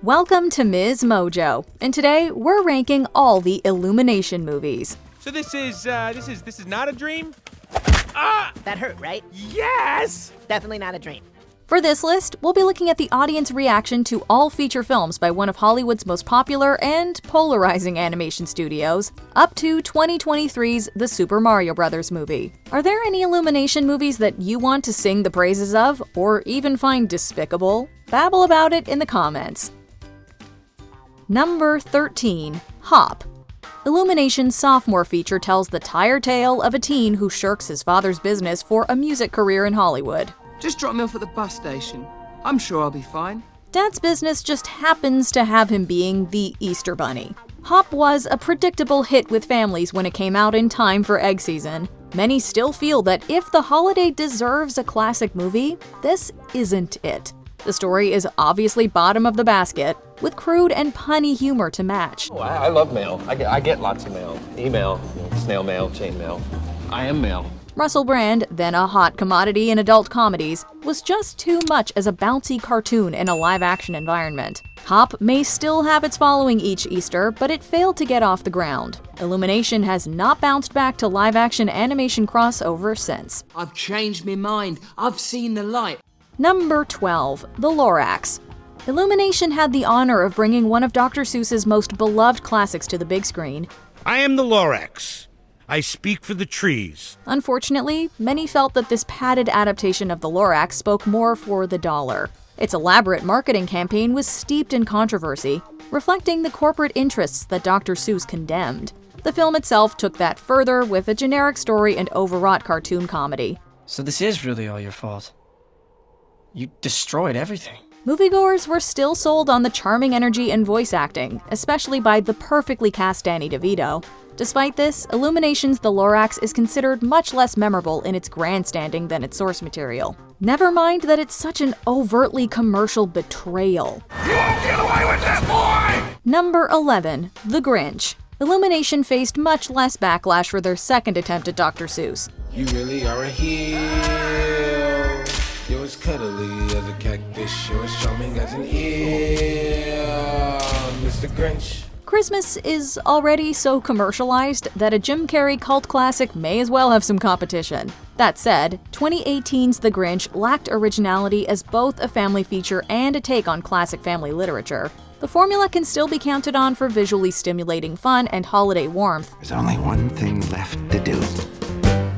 Welcome to MsMojo, and today we're ranking all the Illumination movies. So this is not a dream? That hurt, right? Yes! Definitely not a dream. For this list, we'll be looking at the audience reaction to all feature films by one of Hollywood's most popular and polarizing animation studios, up to 2023's The Super Mario Bros. Movie. Are there any Illumination movies that you want to sing the praises of, or even find despicable? Babble about it in the comments. Number 13. Hop. Illumination's sophomore feature tells the tired tale of a teen who shirks his father's business for a music career in Hollywood. Just drop me off at the bus station. I'm sure I'll be fine. Dad's business just happens to have him being the Easter Bunny. Hop was a predictable hit with families when it came out in time for egg season. Many still feel that if the holiday deserves a classic movie, this isn't it. The story is obviously bottom of the basket, with crude and punny humor to match. Oh, I love mail. I get lots of mail. Email, snail mail, chain mail. I am mail. Russell Brand, then a hot commodity in adult comedies, was just too much as a bouncy cartoon in a live-action environment. Hop may still have its following each Easter, but it failed to get off the ground. Illumination has not bounced back to live-action animation crossover since. I've changed my mind. I've seen the light. Number 12. The LORAX. Illumination had the honor of bringing one of Dr. Seuss's most beloved classics to the big screen. I am the LORAX. I speak for the trees. Unfortunately, many felt that this padded adaptation of the LORAX spoke more for the dollar. Its elaborate marketing campaign was steeped in controversy, reflecting the corporate interests that Dr. Seuss condemned. The film itself took that further with a generic story and overwrought cartoon comedy. So this is really all your fault. You destroyed everything. Moviegoers were still sold on the charming energy and voice acting, especially by the perfectly cast Danny DeVito. Despite this, Illumination's The LORAX is considered much less memorable in its grandstanding than its source material. Never mind that it's such an overtly commercial betrayal. You won't get away with this, boy! Number 11. The GRINCH. Illumination faced much less backlash for their second attempt at Dr. Seuss. You really are a heel. You're as cuddly as a cactus. You're as charming as an eel. Mr. Grinch. Christmas is already so commercialized that a Jim Carrey cult classic may as well have some competition. That said, 2018's The Grinch lacked originality as both a family feature and a take on classic family literature. The formula can still be counted on for visually stimulating fun and holiday warmth. There's only one thing left to do.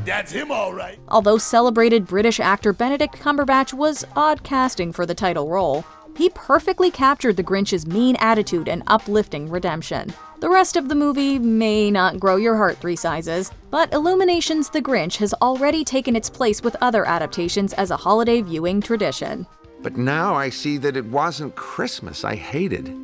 That's him, all right. Although celebrated British actor Benedict Cumberbatch was odd casting for the title role, he perfectly captured the Grinch's mean attitude and uplifting redemption. The rest of the movie may not grow your heart 3 sizes, but Illumination's The Grinch has already taken its place with other adaptations as a holiday viewing tradition. But now I see that it wasn't Christmas I hated.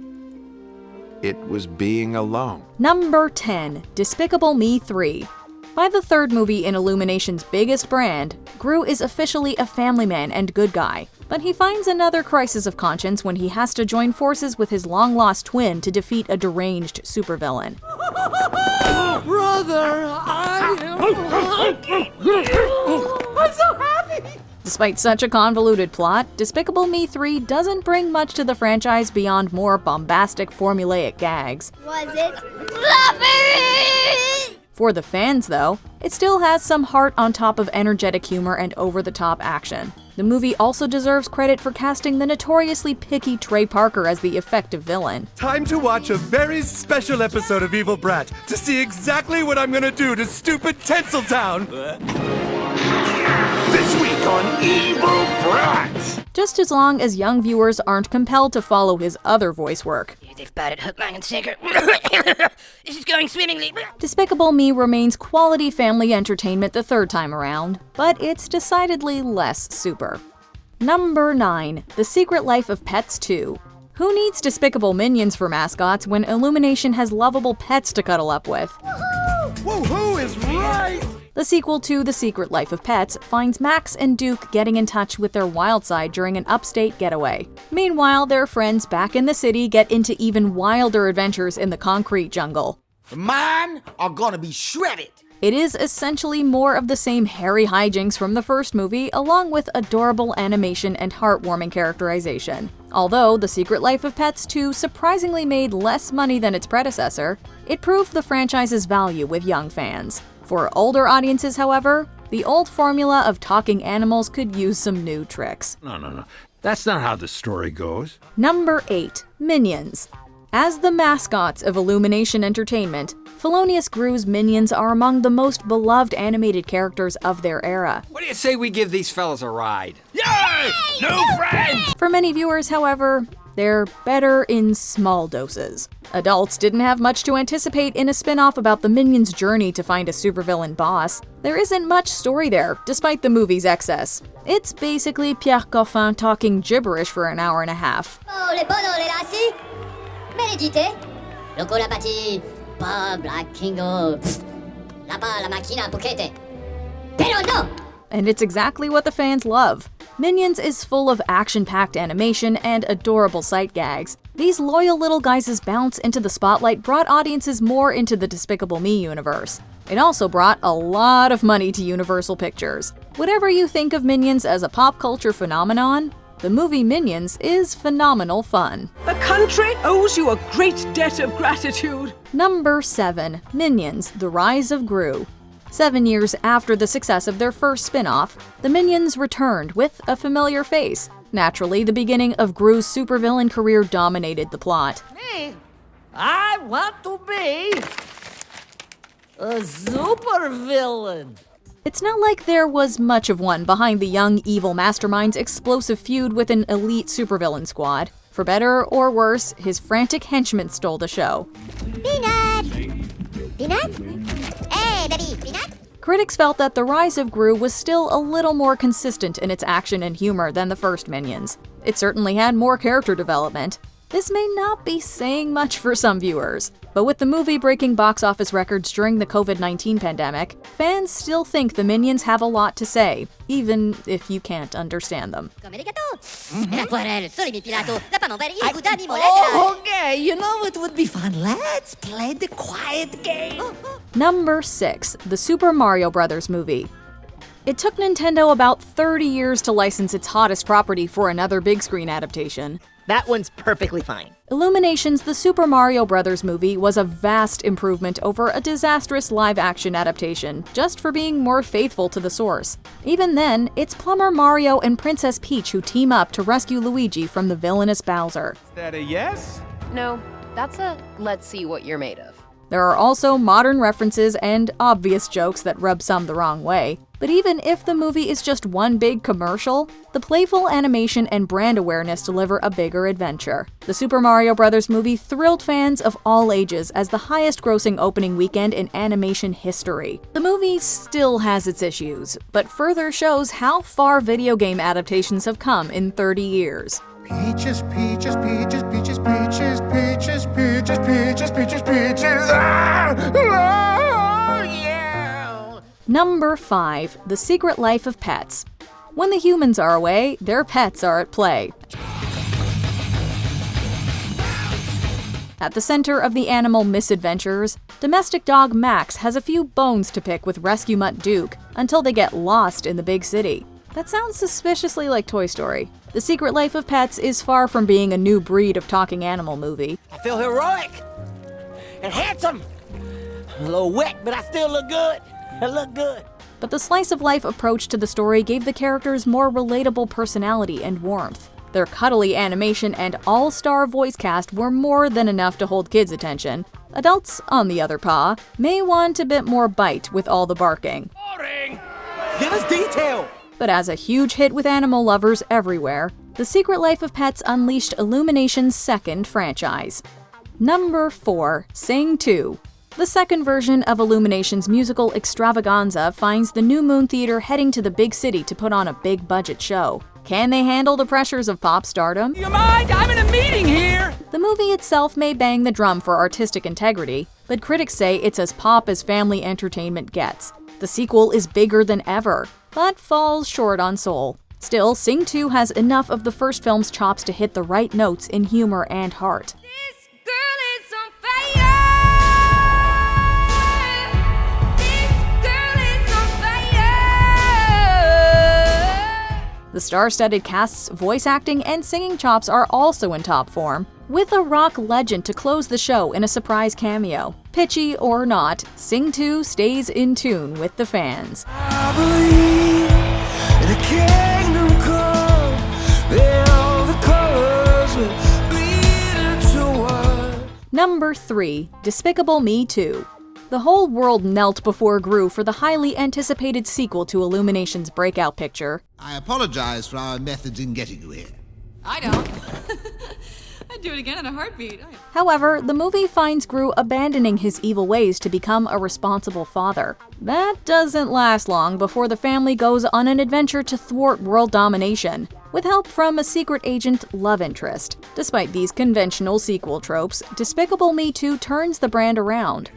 It was being alone. Number 10. Despicable Me 3. By the third movie in Illumination's biggest brand, Gru is officially a family man and good guy. But he finds another crisis of conscience when he has to join forces with his long-lost twin to defeat a deranged supervillain. Brother, I'm so happy! Despite such a convoluted plot, Despicable Me 3 doesn't bring much to the franchise beyond more bombastic, formulaic gags. Was it fluffy? For the fans, though, it still has some heart on top of energetic humor and over-the-top action. The movie also deserves credit for casting the notoriously picky Trey Parker as the effective villain. Time to watch a very special episode of Evil Brat to see exactly what I'm gonna do to stupid Tinseltown! This week on Evil Brats! Just as long as young viewers aren't compelled to follow his other voice work. They've batted hook, line, and sinker. This is going swimmingly. Despicable Me remains quality family entertainment the third time around, but it's decidedly less super. Number 9. The Secret Life of Pets 2. Who needs despicable minions for mascots when Illumination has lovable pets to cuddle up with? Woohoo is right! The sequel to The Secret Life of Pets finds Max and Duke getting in touch with their wild side during an upstate getaway. Meanwhile, their friends back in the city get into even wilder adventures in the concrete jungle. Mine are gonna be shredded. It is essentially more of the same hairy hijinks from the first movie, along with adorable animation and heartwarming characterization. Although The Secret Life of Pets 2 surprisingly made less money than its predecessor, it proved the franchise's value with young fans. For older audiences, however, the old formula of talking animals could use some new tricks. No. That's not how the story goes. Number 8. Minions. As the mascots of Illumination Entertainment, Felonious Gru's Minions are among the most beloved animated characters of their era. What do you say we give these fellas a ride? Yay! New friends! For many viewers, however, they're better in small doses. Adults didn't have much to anticipate in a spin-off about the Minions' journey to find a supervillain boss. There isn't much story there, despite the movie's excess. It's basically Pierre Coffin talking gibberish for an hour and a half. Loco la pati, Bob la Kingo, la pa la machina puquete. Pero no! And it's exactly what the fans love. Minions is full of action-packed animation and adorable sight gags. These loyal little guys' bounce into the spotlight brought audiences more into the Despicable Me universe. It also brought a lot of money to Universal Pictures. Whatever you think of Minions as a pop culture phenomenon, the movie Minions is phenomenal fun. The country owes you a great debt of gratitude. Number 7. Minions: The Rise of Gru. 7 years after the success of their first spin-off, the Minions returned with a familiar face. Naturally, the beginning of Gru's supervillain career dominated the plot. Me? I want to be a supervillain. It's not like there was much of one behind the young evil mastermind's explosive feud with an elite supervillain squad. For better or worse, his frantic henchmen stole the show. Peanut! Peanut? Hey, baby, Peanut? Critics felt that The Rise of Gru was still a little more consistent in its action and humor than the first Minions. It certainly had more character development. This may not be saying much for some viewers, but with the movie breaking box office records during the COVID-19 pandemic, fans still think the Minions have a lot to say, even if you can't understand them. Okay, you know what would be fun? Let's play the quiet game. Number 6. The Super Mario Bros. Movie. It took Nintendo about 30 years to license its hottest property for another big screen adaptation. That one's perfectly fine. Illumination's The Super Mario Bros. Movie was a vast improvement over a disastrous live-action adaptation, just for being more faithful to the source. Even then, it's plumber Mario and Princess Peach who team up to rescue Luigi from the villainous Bowser. Is that a yes? No, that's a let's see what you're made of. There are also modern references and obvious jokes that rub some the wrong way. But even if the movie is just one big commercial, the playful animation and brand awareness deliver a bigger adventure. The Super Mario Bros. Movie thrilled fans of all ages as the highest-grossing opening weekend in animation history. The movie still has its issues, but further shows how far video game adaptations have come in 30 years. Peaches, peaches, peaches, peaches, peaches, peaches, peaches, peaches, peaches, peaches. Oh, yeah. Number 5. The Secret Life of Pets. When the humans are away, their pets are at play. At the center of the animal misadventures, domestic dog Max has a few bones to pick with rescue mutt Duke until they get lost in the big city. That sounds suspiciously like Toy Story. The Secret Life of Pets is far from being a new breed of talking animal movie. I feel heroic and handsome. A little wet, but I still look good. I look good. But the slice-of-life approach to the story gave the characters more relatable personality and warmth. Their cuddly animation and all-star voice cast were more than enough to hold kids' attention. Adults, on the other paw, may want a bit more bite with all the barking. Boring! Give us detail! But as a huge hit with animal lovers everywhere, The Secret Life of Pets unleashed Illumination's second franchise. Number 4. Sing 2. The second version of Illumination's musical extravaganza finds the New Moon Theater heading to the big city to put on a big-budget show. Can they handle the pressures of pop stardom? You mind? I'm in a meeting here! The movie itself may bang the drum for artistic integrity, but critics say it's as pop as family entertainment gets. The sequel is bigger than ever, but falls short on soul. Still, Sing 2 has enough of the first film's chops to hit the right notes in humor and heart. This girl is on fire! This The star-studded cast's voice acting and singing chops are also in top form, with a rock legend to close the show in a surprise cameo. Pitchy or not, Sing 2 stays in tune with the fans. I believe in a kingdom come, and all the colors will bleed into one. Number 3. Despicable Me 2. The whole world knelt before Gru for the highly anticipated sequel to Illumination's breakout picture. I apologize for our methods in getting you here. I don't. I'd do it again in a heartbeat. However, the movie finds Gru abandoning his evil ways to become a responsible father. That doesn't last long before the family goes on an adventure to thwart world domination, with help from a secret agent love interest. Despite these conventional sequel tropes, Despicable Me 2 turns the brand around.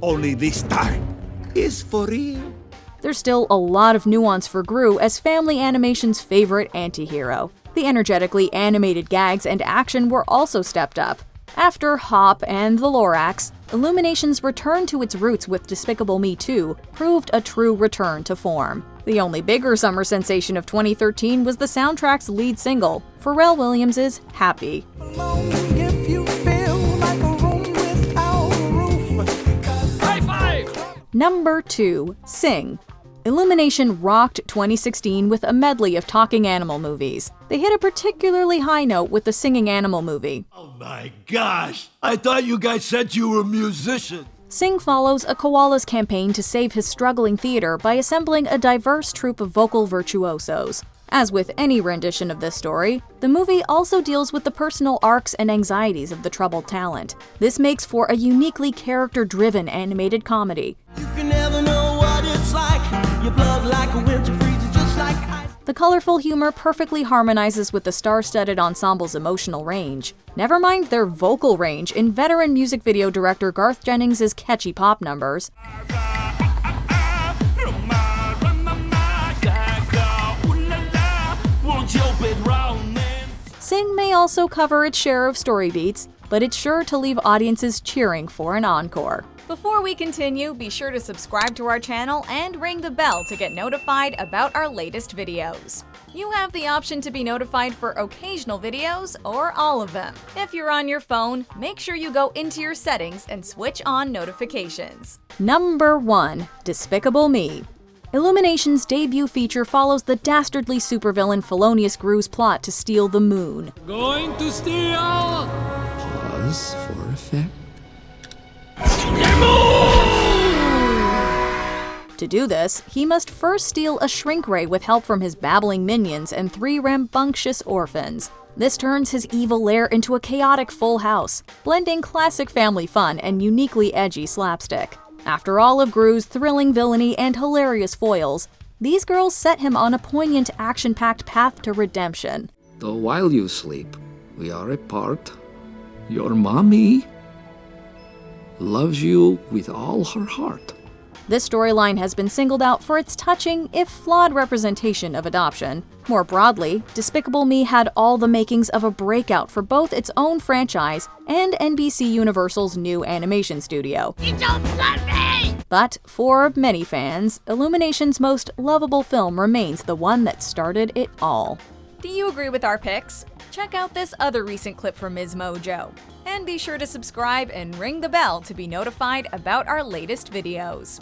Only this time is for real. There's still a lot of nuance for Gru as family animation's favorite anti-hero. The energetically animated gags and action were also stepped up. After Hop and the LORAX, Illumination's return to its roots with Despicable Me 2 proved a true return to form. The only bigger summer sensation of 2013 was the soundtrack's lead single, Pharrell Williams' Happy. Number 2. Sing. Illumination rocked 2016 with a medley of talking animal movies. They hit a particularly high note with the Singing Animal movie. Oh my gosh! I thought you guys said you were musicians! Sing follows a koala's campaign to save his struggling theater by assembling a diverse troupe of vocal virtuosos. As with any rendition of this story, the movie also deals with the personal arcs and anxieties of the troubled talent. This makes for a uniquely character-driven animated comedy. You can never know what it's like. Your blood like a winter freezes just like ice. The colorful humor perfectly harmonizes with the star-studded ensemble's emotional range. Never mind their vocal range in veteran music video director Garth Jennings' catchy pop numbers. Sing may also cover its share of story beats, but it's sure to leave audiences cheering for an encore. Before we continue, be sure to subscribe to our channel and ring the bell to get notified about our latest videos. You have the option to be notified for occasional videos or all of them. If you're on your phone, make sure you go into your settings and switch on notifications. Number 1. Despicable Me. Illumination's debut feature follows the dastardly supervillain Felonious Gru's plot to steal the moon. Going to steal! Pause for effect. To do this, he must first steal a shrink ray with help from his babbling minions and 3 rambunctious orphans. This turns his evil lair into a chaotic full house, blending classic family fun and uniquely edgy slapstick. After all of Gru's thrilling villainy and hilarious foils, these girls set him on a poignant, action-packed path to redemption. Though while you sleep, we are apart. Your mommy loves you with all her heart. This storyline has been singled out for its touching, if flawed, representation of adoption. More broadly, Despicable Me had all the makings of a breakout for both its own franchise and NBC Universal's new animation studio. You don't love me! But for many fans, Illumination's most lovable film remains the one that started it all. Do you agree with our picks? Check out this other recent clip from MsMojo. And be sure to subscribe and ring the bell to be notified about our latest videos.